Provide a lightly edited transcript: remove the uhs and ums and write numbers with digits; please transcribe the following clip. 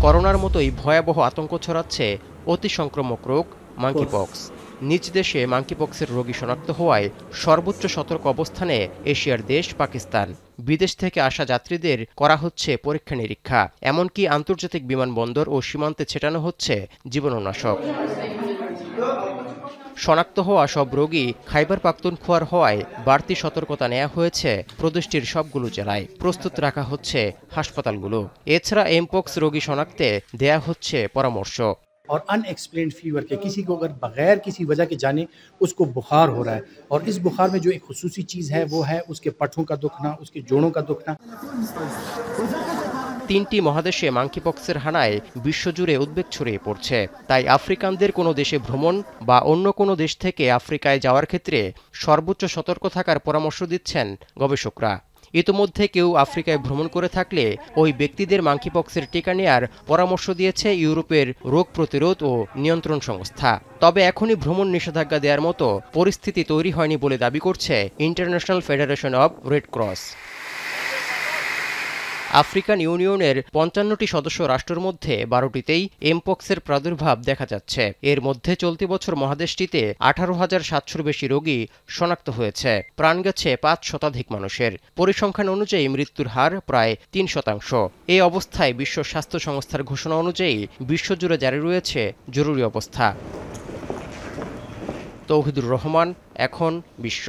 করোনার মতোই ভয়াবহ আতঙ্ক ছড়াচ্ছে অতি সংক্রামক রোগ মাঙ্কিপক্স। নিজ দেশে মাঙ্কিপক্সের রোগী শনাক্ত হওয়ায় সর্বোচ্চ সতর্ক অবস্থানে এশিয়ার দেশ পাকিস্তান। বিদেশ থেকে আসা যাত্রীদের করা হচ্ছে পরীক্ষা নিরীক্ষা, এমনকি আন্তর্জাতিক বিমানবন্দর ও সীমান্তে ছেটানো হচ্ছে জীবাণুনাশক। শনাক্ত হওয়া সব রোগী খাইবার পাখতুনখোয়ার হওয়ায় বাড়তি সতর্কতা নেওয়া হয়েছে প্রদেশটির সবগুলো জেলায়। প্রস্তুত রাখা হচ্ছে হাসপাতালগুলো। এছাড়া এমপক্স রোগী শনাক্তে দেয়া হচ্ছে পরামর্শ। और अनएक्सप्लेन्ड फीवर के किसी को अगर बगैर किसी वजह के जाने उसको बुखार हो रहा है, और इस बुखार में जो एक खुसूसी चीज़ है वो है उसके पट्टों का दुखना, उसके जोड़ों का दुखना। তিনটি মহাদেশে মাঙ্কিপক্সের হানায় বিশ্বজুড়ে উদ্বেগ ছড়িয়ে পড়ছে। তাই আফ্রিকানদের কোনো দেশে ভ্রমণ বা অন্য কোনো দেশ থেকে আফ্রিকায় যাওয়ার ক্ষেত্রে সর্বোচ্চ সতর্ক থাকার পরামর্শ দিচ্ছেন গবেষকরা। ইতোমধ্যে কেউ আফ্রিকায় ভ্রমণ করে থাকলে ওই ব্যক্তিদের মাঙ্কিপক্সের টিকা নেয়ার পরামর্শ দিয়েছে ইউরোপের রোগ প্রতিরোধ ও নিয়ন্ত্রণ সংস্থা। তবে এখনই ভ্রমণ নিষেধাজ্ঞা দেওয়ার মতো পরিস্থিতি তৈরি হয়নি বলে দাবি করছে international federation of red cross. African ইউনিয়নের ৫৫টি সদস্য রাষ্ট্রের মধ্যে ১২টিতেই এমপক্সের প্রাদুর্ভাব দেখা যাচ্ছে। এর মধ্যে চলতি বছর মহাদেশটিতে ১৮,৭০০-র বেশি রোগী শনাক্ত হয়েছে। প্রাণ গেছে ৫ শতাধিক মানুষের। পরিসংখ্যান অনুযায়ী মৃত্যুর হার প্রায় ৩%। এই অবস্থায় বিশ্ব স্বাস্থ্য সংস্থার ঘোষণা অনুযায়ী বিশ্বজুড়ে জারি রয়েছে জরুরি অবস্থা। তৌহিদুর রহমান, এখন বিশ্ব।